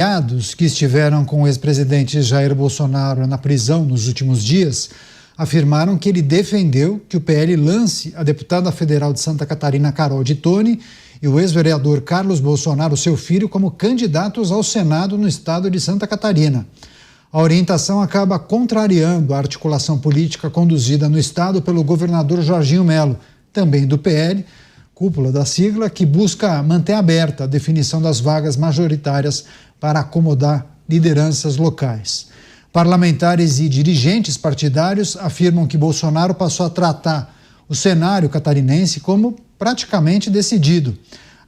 aliados que estiveram com o ex-presidente Jair Bolsonaro na prisão nos últimos dias afirmaram que ele defendeu que o PL lance a deputada federal de Santa Catarina, Carol de Toni, e o ex-vereador Carlos Bolsonaro, seu filho, como candidatos ao Senado no estado de Santa Catarina. A orientação acaba contrariando a articulação política conduzida no estado pelo governador Jorginho Melo, também do PL, cúpula da sigla, que busca manter aberta a definição das vagas majoritárias para acomodar lideranças locais. Parlamentares e dirigentes partidários afirmam que Bolsonaro passou a tratar o cenário catarinense como praticamente decidido.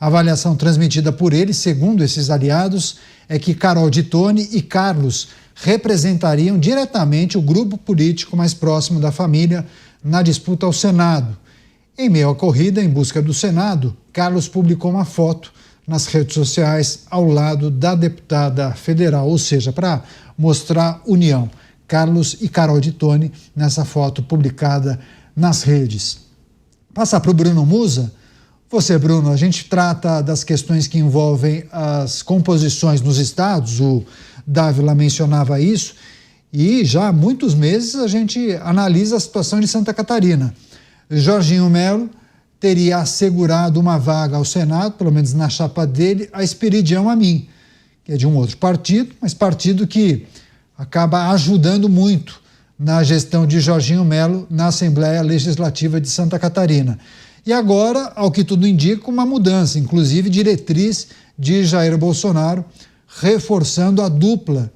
A avaliação transmitida por ele, segundo esses aliados, é que Carol de Toni e Carlos representariam diretamente o grupo político mais próximo da família na disputa ao Senado. Em meio à corrida em busca do Senado, Carlos publicou uma foto nas redes sociais ao lado da deputada federal, ou seja, para mostrar união. Carlos e Carol de Toni nessa foto publicada nas redes. Passar para o Bruno Musa. Você, Bruno, a gente trata das questões que envolvem as composições nos estados, o Dávila mencionava isso, e já há muitos meses a gente analisa a situação de Santa Catarina. Jorginho Melo teria assegurado uma vaga ao Senado, pelo menos na chapa dele, a Esperidião Amin, que é de um outro partido, mas partido que acaba ajudando muito na gestão de Jorginho Melo na Assembleia Legislativa de Santa Catarina. E agora, ao que tudo indica, uma mudança, inclusive diretriz de Jair Bolsonaro, reforçando a dupla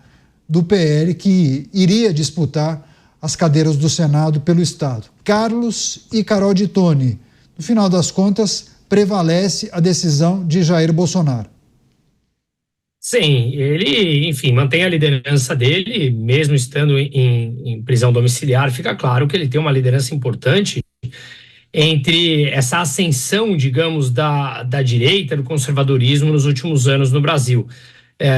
do PL que iria disputar as cadeiras do Senado pelo Estado. Carlos e Carol de Toni. No final das contas, prevalece a decisão de Jair Bolsonaro. Sim, ele, enfim, mantém a liderança dele, mesmo estando em prisão domiciliar. Fica claro que ele tem uma liderança importante entre essa ascensão, digamos, da direita, do conservadorismo nos últimos anos no Brasil.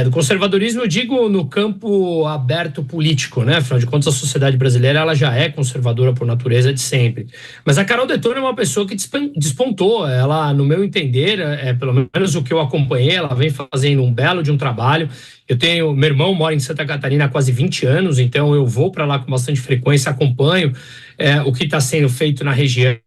Do conservadorismo, eu digo no campo aberto político, né? Afinal de contas, a sociedade brasileira ela já é conservadora por natureza de sempre. Mas a Carol de Toni é uma pessoa que despontou. Ela, no meu entender, pelo menos o que eu acompanhei, ela vem fazendo um belo de um trabalho. Meu irmão mora em Santa Catarina há quase 20 anos, então eu vou para lá com bastante frequência, acompanho o que está sendo feito na região.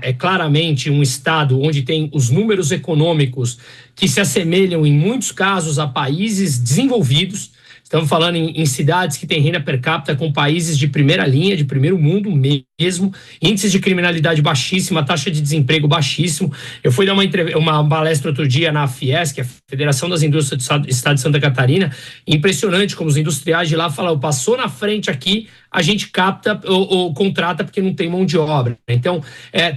É claramente um estado onde tem os números econômicos que se assemelham, em muitos casos, a países desenvolvidos. Estamos falando em cidades que têm renda per capita com países de primeira linha, de primeiro mundo mesmo, índices de criminalidade baixíssima, taxa de desemprego baixíssimo. Eu fui dar uma palestra outro dia na Fiesc, a Federação das Indústrias do Estado de Santa Catarina. Impressionante como os industriais de lá falam, passou na frente aqui, a gente capta ou contrata porque não tem mão de obra. Então,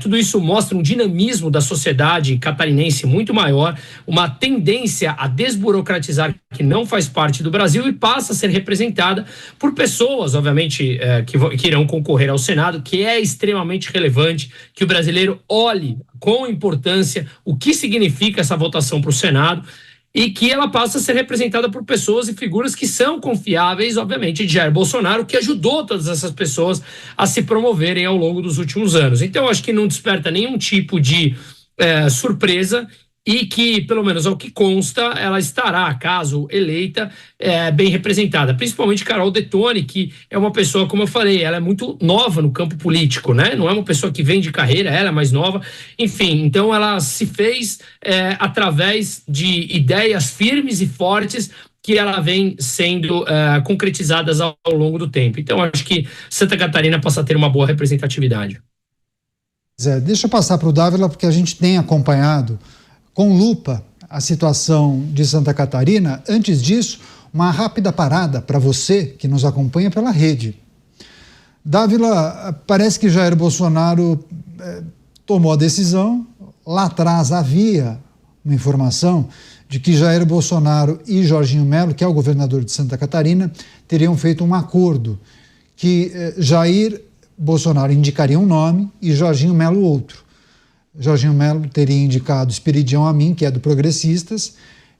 tudo isso mostra um dinamismo da sociedade catarinense muito maior, uma tendência a desburocratizar que não faz parte do Brasil e passa a ser representada por pessoas, obviamente, que irão concorrer ao Senado, que é extremamente relevante que o brasileiro olhe com importância o que significa essa votação para o Senado e que ela passa a ser representada por pessoas e figuras que são confiáveis, obviamente, de Jair Bolsonaro, que ajudou todas essas pessoas a se promoverem ao longo dos últimos anos. Então, acho que não desperta nenhum tipo de surpresa e que, pelo menos ao que consta, ela estará, caso eleita, bem representada. Principalmente Carol de Toni, que é uma pessoa, como eu falei, ela é muito nova no campo político, né? Não é uma pessoa que vem de carreira, ela é mais nova. Enfim, então ela se fez através de ideias firmes e fortes que ela vem sendo concretizadas ao longo do tempo. Então, acho que Santa Catarina passa a ter uma boa representatividade. Deixa eu passar para o Dávila, porque a gente tem acompanhado com lupa a situação de Santa Catarina. Antes disso, uma rápida parada para você que nos acompanha pela rede. Dávila, parece que Jair Bolsonaro tomou a decisão. Lá atrás havia uma informação de que Jair Bolsonaro e Jorginho Melo, que é o governador de Santa Catarina, teriam feito um acordo que Jair Bolsonaro indicaria um nome e Jorginho Melo outro. Jorginho Melo teria indicado Esperidião Amin, que é do Progressistas.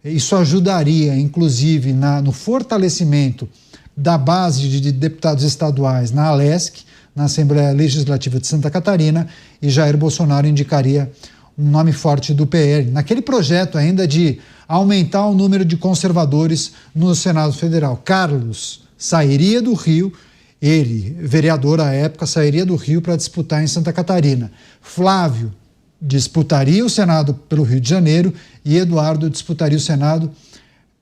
Isso ajudaria, inclusive, no fortalecimento da base de deputados estaduais na ALESC, na Assembleia Legislativa de Santa Catarina, e Jair Bolsonaro indicaria um nome forte do PL, naquele projeto ainda de aumentar o número de conservadores no Senado Federal. Carlos sairia do Rio, ele, vereador à época, sairia do Rio para disputar em Santa Catarina. Flávio disputaria o Senado pelo Rio de Janeiro e Eduardo disputaria o Senado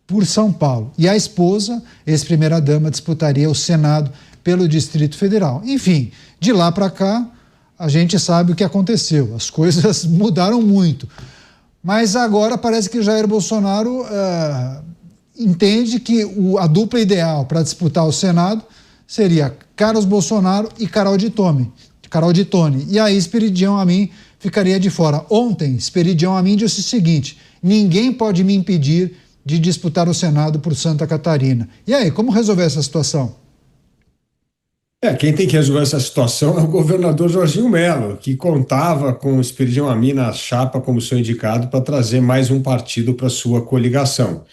por São Paulo. E a esposa, ex-primeira-dama, disputaria o Senado pelo Distrito Federal. Enfim, de lá para cá, a gente sabe o que aconteceu. As coisas mudaram muito. Mas agora parece que Jair Bolsonaro entende que a dupla ideal para disputar o Senado seria Carlos Bolsonaro e Carol de Tone. E aí Esperidião Amin ficaria de fora. Ontem, Esperidião Amin disse o seguinte: ninguém pode me impedir de disputar o Senado por Santa Catarina. E aí, como resolver essa situação? Quem tem que resolver essa situação é o governador Jorginho Mello, que contava com o Esperidião Amin na chapa como seu indicado para trazer mais um partido para sua coligação.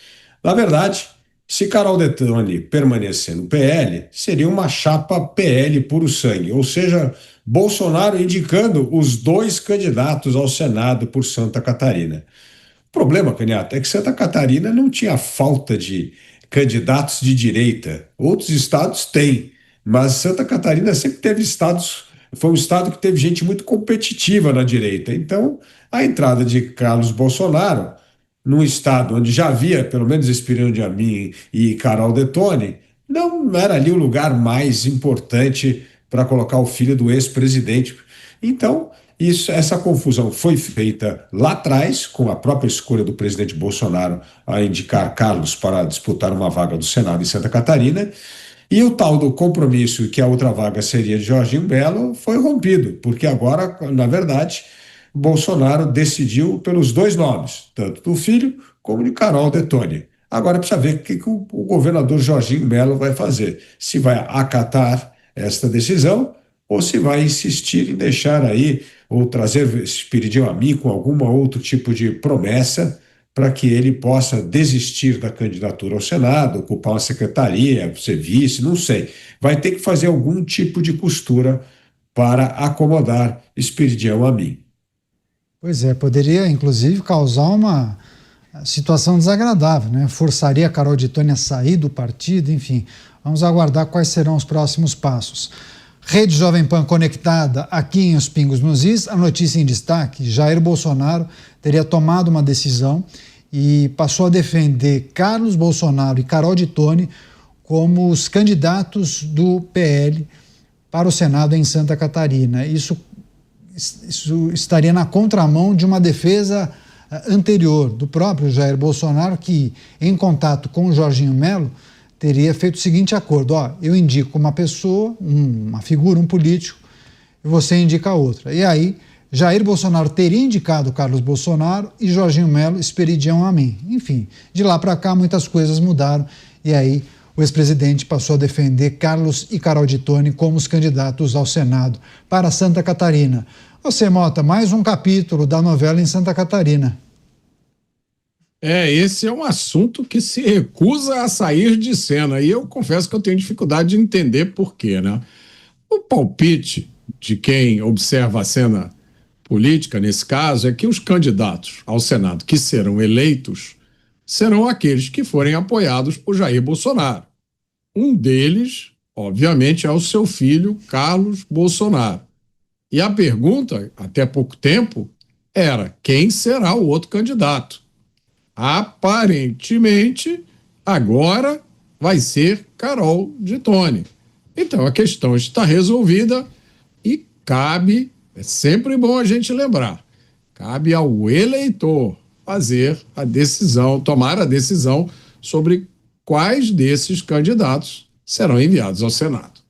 Na verdade, se Carol Detoni permanecer no PL, seria uma chapa PL puro sangue, ou seja, Bolsonaro indicando os dois candidatos ao Senado por Santa Catarina. O problema, Canhata, é que Santa Catarina não tinha falta de candidatos de direita. Outros estados têm, mas Santa Catarina sempre teve foi um estado que teve gente muito competitiva na direita. Então, a entrada de Carlos Bolsonaro num estado onde já havia, pelo menos, Esperidião Amin e Carol Detoni, não era ali o lugar mais importante para colocar o filho do ex-presidente. Então, essa confusão foi feita lá atrás, com a própria escolha do presidente Bolsonaro a indicar Carlos para disputar uma vaga do Senado em Santa Catarina, e o tal do compromisso que a outra vaga seria de Jorginho Mello foi rompido, porque agora, na verdade, Bolsonaro decidiu pelos dois nomes, tanto do filho como de Carol Detoni. Agora precisa ver o que o governador Jorginho Mello vai fazer. Se vai acatar esta decisão ou se vai insistir em deixar aí ou trazer Esperidião Amin com algum outro tipo de promessa para que ele possa desistir da candidatura ao Senado, ocupar uma secretaria, ser vice, não sei. Vai ter que fazer algum tipo de costura para acomodar Esperidião Amin. Pois é, poderia inclusive causar uma situação desagradável, né? Forçaria a Carol de Tone a sair do partido, enfim. Vamos aguardar quais serão os próximos passos. Rede Jovem Pan conectada aqui em Os Pingos nos Is. A notícia em destaque: Jair Bolsonaro teria tomado uma decisão e passou a defender Carlos Bolsonaro e Carol de Tone como os candidatos do PL para o Senado em Santa Catarina. Isso estaria na contramão de uma defesa anterior do próprio Jair Bolsonaro, que, em contato com o Jorginho Mello, teria feito o seguinte acordo: eu indico uma pessoa, uma figura, um político, e você indica outra. E aí, Jair Bolsonaro teria indicado Carlos Bolsonaro e Jorginho Mello Esperidião Amin. Enfim, de lá para cá muitas coisas mudaram e aí o ex-presidente passou a defender Carlos e Carol de Tone como os candidatos ao Senado para Santa Catarina. Você, Mota, mais um capítulo da novela em Santa Catarina. Esse é um assunto que se recusa a sair de cena, e eu confesso que eu tenho dificuldade de entender por quê, né? O palpite de quem observa a cena política, nesse caso, é que os candidatos ao Senado que serão eleitos serão aqueles que forem apoiados por Jair Bolsonaro. Um deles, obviamente, é o seu filho, Carlos Bolsonaro. E a pergunta, até pouco tempo, era: quem será o outro candidato? Aparentemente, agora vai ser Carol de Tone. Então, a questão está resolvida e cabe, é sempre bom a gente lembrar, cabe ao eleitor fazer a decisão, tomar a decisão sobre quais desses candidatos serão enviados ao Senado.